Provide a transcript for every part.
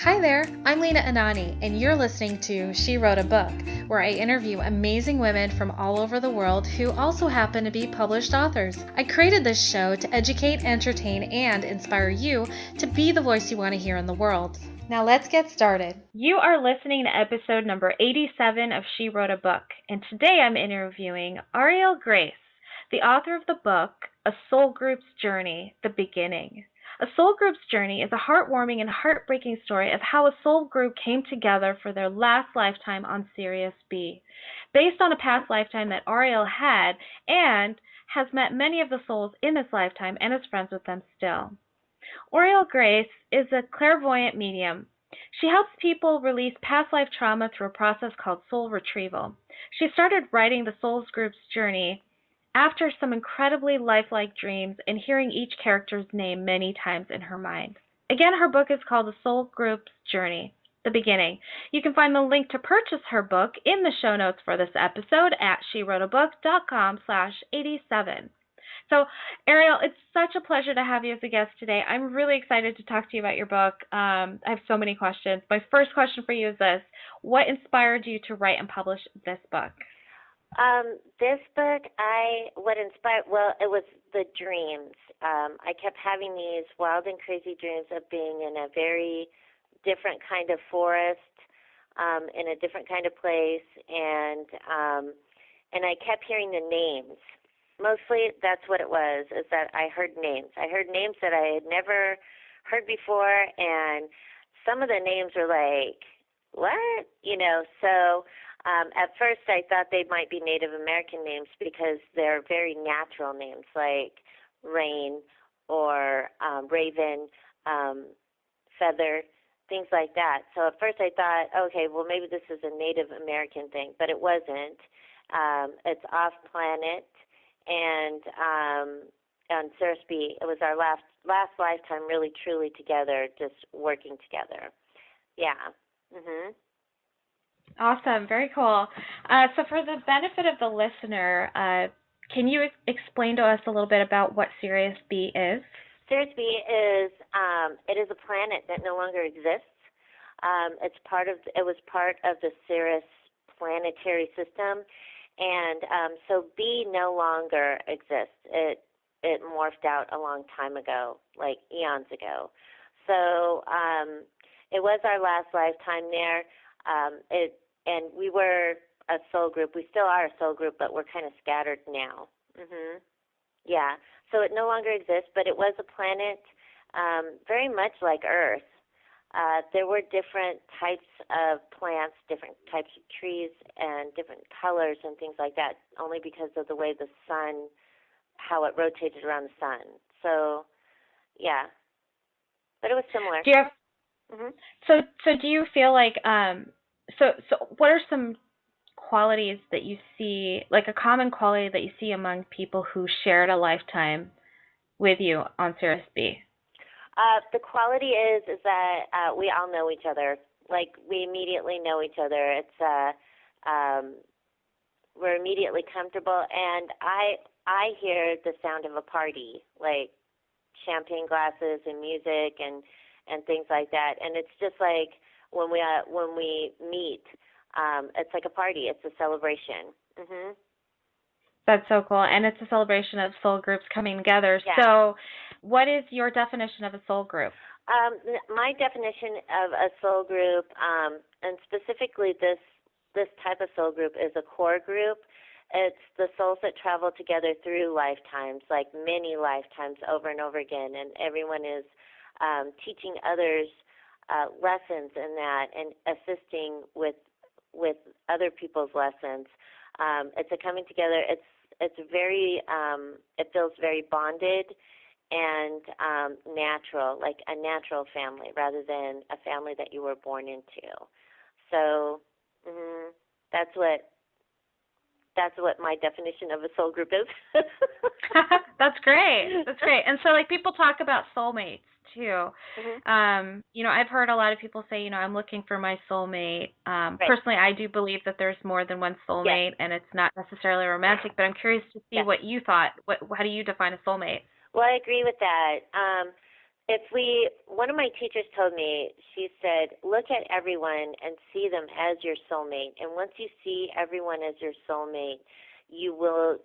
Hi there, I'm Lena Anani, and you're listening to She Wrote a Book, where I interview amazing women from all over the world who also happen to be published authors. I created this show to educate, entertain, and inspire you to be the voice you want to hear in the world. Now let's get started. You are listening to episode number 87 of She Wrote a Book, and today I'm interviewing Auriel Grace, the author of the book, A Soul Group's Journey, The Beginning. A Soul Group's Journey is a heartwarming and heartbreaking story of how a soul group came together for their last lifetime on Sirius B, based on a past lifetime that Auriel had and has met many of the souls in this lifetime and is friends with them still. Auriel Grace is a clairvoyant medium. She helps people release past life trauma through a process called Soul Retrieval. She started writing the Soul Group's Journey after some incredibly lifelike dreams and hearing each character's name many times in her mind. Again, her book is called The Soul Group's Journey, The Beginning. You can find the link to purchase her book in the show notes for this episode at SheWroteABook.com/87. So, Auriel, it's such a pleasure to have you as a guest today. I'm really excited to talk to you about your book. I have so many questions. My first question for you is this: what inspired you to write and publish this book? This book, it was the dreams. I kept having these wild and crazy dreams of being in a very different kind of forest, in a different kind of place, and I kept hearing the names. Mostly that's what it was, is that I heard names. I heard names that I had never heard before, and some of the names were like, what? So at first I thought they might be Native American names because they're very natural names, like Rain or Raven, Feather, things like that. So at first I thought, okay, well maybe this is a Native American thing, but it wasn't. It's off-planet, and on Sirius B, it was our last lifetime really truly together, just working together. Yeah. Awesome. Very cool. So for the benefit of the listener, can you explain to us a little bit about what Sirius B is? Sirius B is it is a planet that no longer exists. It was part of the Sirius planetary system, and so B no longer exists. It morphed out a long time ago, like eons ago. So it was our last lifetime there. And we were a soul group. We still are a soul group, but we're kind of scattered now. Yeah. So it no longer exists, but it was a planet very much like Earth. There were different types of plants, different types of trees, and different colors and things like that, only because of the way the sun, how it rotated around the sun. So, yeah. But it was similar. Do you have, So do you feel like so what are some qualities that you see, like a common quality that you see among people who shared a lifetime with you on Sirius B? The quality is that we all know each other. Like, we immediately know each other. It's we're immediately comfortable, and I hear the sound of a party, like champagne glasses and music and things like that. And it's just like when we meet, it's like a party. It's a celebration. That's so cool, and it's a celebration of soul groups coming together. Yeah. So, what is your definition of a soul group? My definition of a soul group, and specifically this type of soul group, is a core group. It's the souls that travel together through lifetimes, like many lifetimes over and over again, and everyone is teaching others lessons in that and assisting with other people's lessons. It's a coming together. It's very it feels very bonded and natural, like a natural family rather than a family that you were born into. So that's what my definition of a soul group is. That's great. That's great. And so, like, people talk about soulmates too. I've heard a lot of people say, I'm looking for my soulmate. Right. Personally, I do believe that there's more than one soulmate, and it's not necessarily romantic, but I'm curious to see what you thought. How do you define a soulmate? Well, I agree with that. One of my teachers told me, she said, look at everyone and see them as your soulmate. And once you see everyone as your soulmate, you'll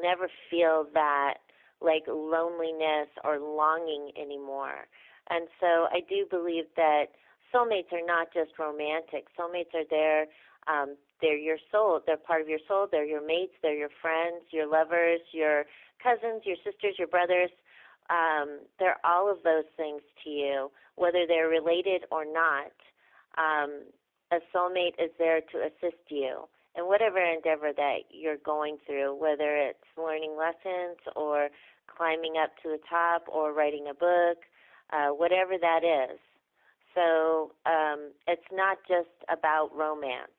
never feel that like loneliness or longing anymore. And so I do believe that soulmates are not just romantic. Soulmates are there. They're your soul. They're part of your soul. They're your mates. They're your friends, your lovers, your cousins, your sisters, your brothers. They're all of those things to you, whether they're related or not. A soulmate is there to assist you in whatever endeavor that you're going through, whether it's learning lessons or climbing up to the top or writing a book, whatever that is. So it's not just about romance.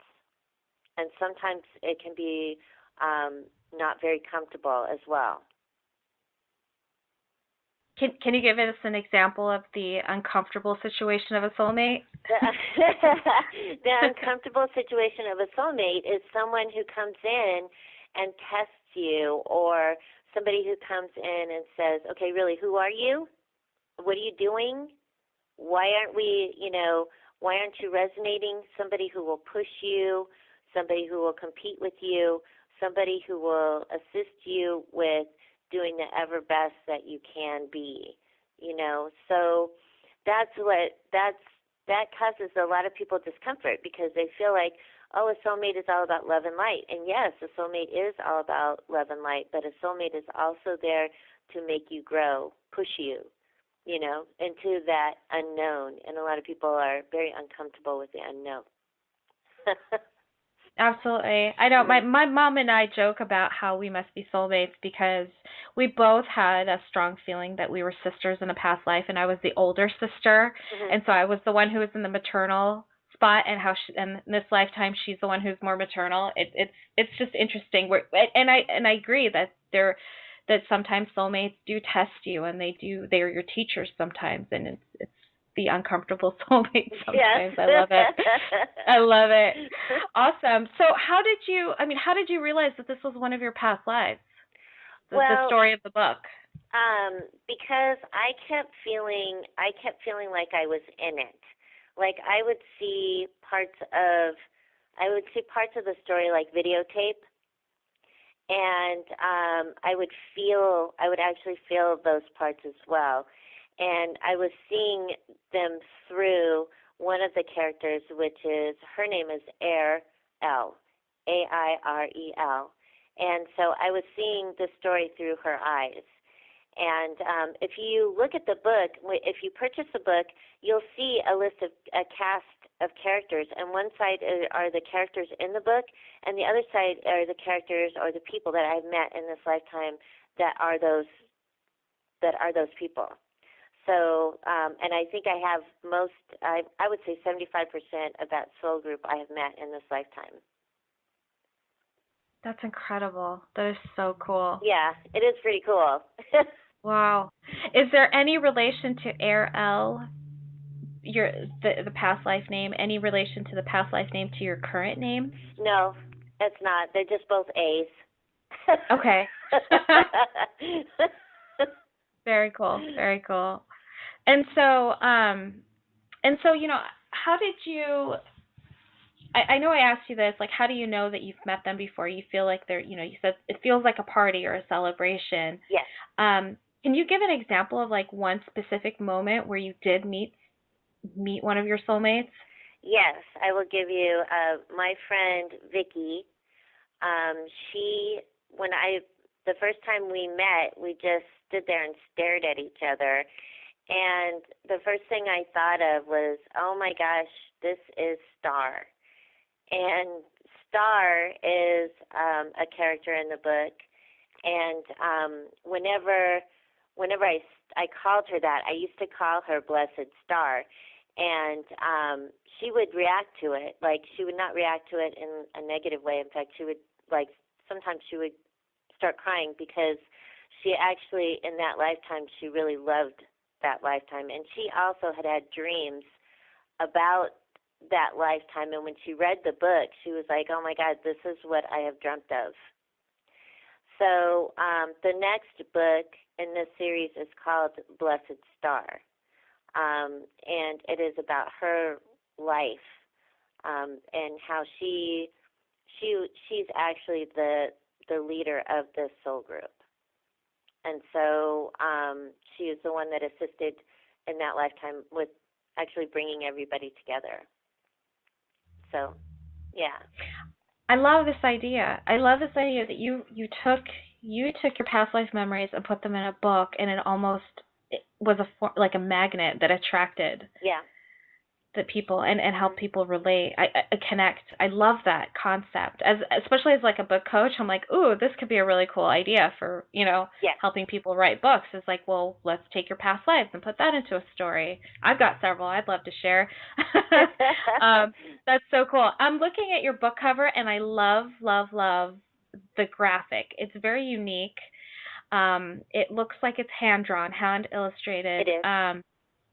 And sometimes it can be not very comfortable as well. Can you give us an example of the uncomfortable situation of a soulmate? The uncomfortable situation of a soulmate is someone who comes in and tests you, or somebody who comes in and says, okay, really, who are you? What are you doing? Why aren't you resonating? Somebody who will push you, somebody who will compete with you, somebody who will assist you with doing the ever best that you can be, So that causes a lot of people discomfort because they feel like, oh, a soulmate is all about love and light. And yes, a soulmate is all about love and light, but a soulmate is also there to make you grow, push you, into that unknown. And a lot of people are very uncomfortable with the unknown. Absolutely. I know my mom and I joke about how we must be soulmates because we both had a strong feeling that we were sisters in a past life, and I was the older sister, and so I was the one who was in the maternal spot, and and in this lifetime she's the one who's more maternal. It's just interesting. And I agree that sometimes soulmates do test you, and they're your teachers sometimes, and it's the uncomfortable soulmate sometimes. Yes. I love it. Awesome. So how did you realize that this was one of your past lives? The story of the book. Because I kept feeling like I was in it. Like I would see parts of the story like videotape, and I would actually feel those parts as well. And I was seeing them through one of the characters, which is, her name is Airel, Airel. And so I was seeing the story through her eyes. And if you look at the book, if you purchase the book, you'll see a cast of characters. And one side are the characters in the book, and the other side are the characters or the people that I've met in this lifetime that are those people. So, and I think I have I would say 75% of that soul group I have met in this lifetime. That's incredible. That is so cool. Yeah, it is pretty cool. Wow. Is there any relation to Airel, the past life name, any relation to the past life name to your current name? No, it's not. They're just both A's. Okay. Very cool. Very cool. And so, how did you, I know I asked you this, like, how do you know that you've met them before? You feel like they're, you said it feels like a party or a celebration. Yes. Can you give an example of like one specific moment where you did meet one of your soulmates? Yes, I will give you my friend Vicky. The first time we met, we just stood there and stared at each other. And the first thing I thought of was, oh my gosh, this is Star. And Star is a character in the book. And whenever I called her that, I used to call her Blessed Star. And she would react to it. Like, she would not react to it in a negative way. In fact, she would, sometimes she would start crying because she actually, in that lifetime, she really loved that lifetime. And she also had dreams about that lifetime. And when she read the book, she was like, oh my God, this is what I have dreamt of. So the next book in this series is called Blessed Star. and it is about her life, and how she's actually the leader of this soul group. And so she is the one that assisted in that lifetime with actually bringing everybody together. So, yeah. I love this idea. I love this idea that you took your past life memories and put them in a book, and it was like a magnet that attracted the people and helped people relate, I connect. I love that concept. Especially as like a book coach, I'm like, ooh, this could be a really cool idea for, helping people write books. It's like, well, let's take your past lives and put that into a story. I've got several I'd love to share. That's so cool. I'm looking at your book cover, and I love, love, love the graphic. It's very unique. It looks like it's hand-drawn, hand-illustrated. It is.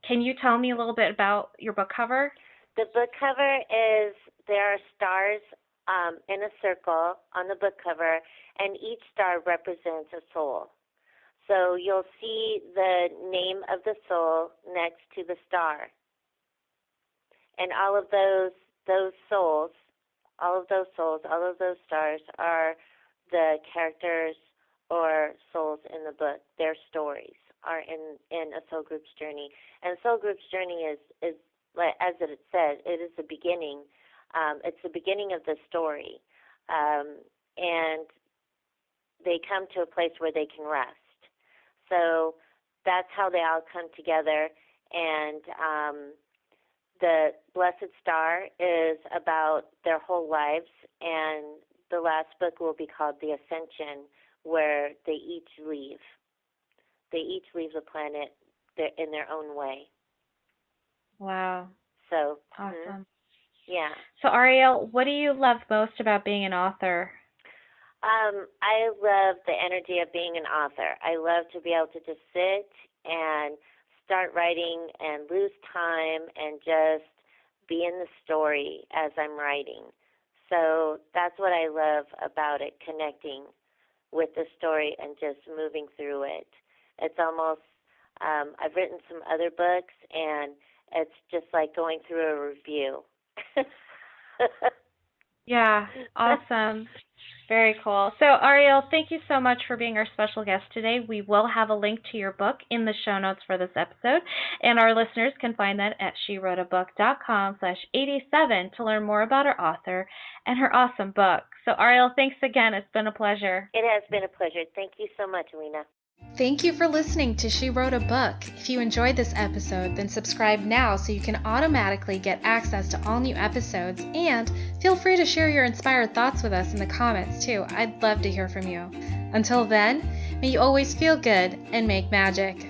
Can you tell me a little bit about your book cover? The book cover is, there are stars in a circle on the book cover, and each star represents a soul. So you'll see the name of the soul next to the star. And all of those souls, all of those stars are the characters or souls in the book. Their stories are in a soul group's journey. And soul group's journey is as it says, it is the beginning. It's the beginning of the story. And they come to a place where they can rest. So that's how they all come together. And the Blessed Star is about their whole lives, and the last book will be called The Ascension, where they each leave. They each leave the planet in their own way. Wow. So awesome. Yeah. So Auriel, what do you love most about being an author? I love the energy of being an author. I love to be able to just sit and start writing and lose time and just be in the story as I'm writing. So that's what I love about it, connecting with the story and just moving through it. It's almost, I've written some other books, and it's just like going through a review. Yeah, awesome. Very cool. So, Auriel, thank you so much for being our special guest today. We will have a link to your book in the show notes for this episode, and our listeners can find that at SheWroteABook.com/87 to learn more about our author and her awesome book. So, Auriel, thanks again. It's been a pleasure. It has been a pleasure. Thank you so much, Lena. Thank you for listening to She Wrote a Book. If you enjoyed this episode, then subscribe now so you can automatically get access to all new episodes, and feel free to share your inspired thoughts with us in the comments too. I'd love to hear from you. Until then, may you always feel good and make magic.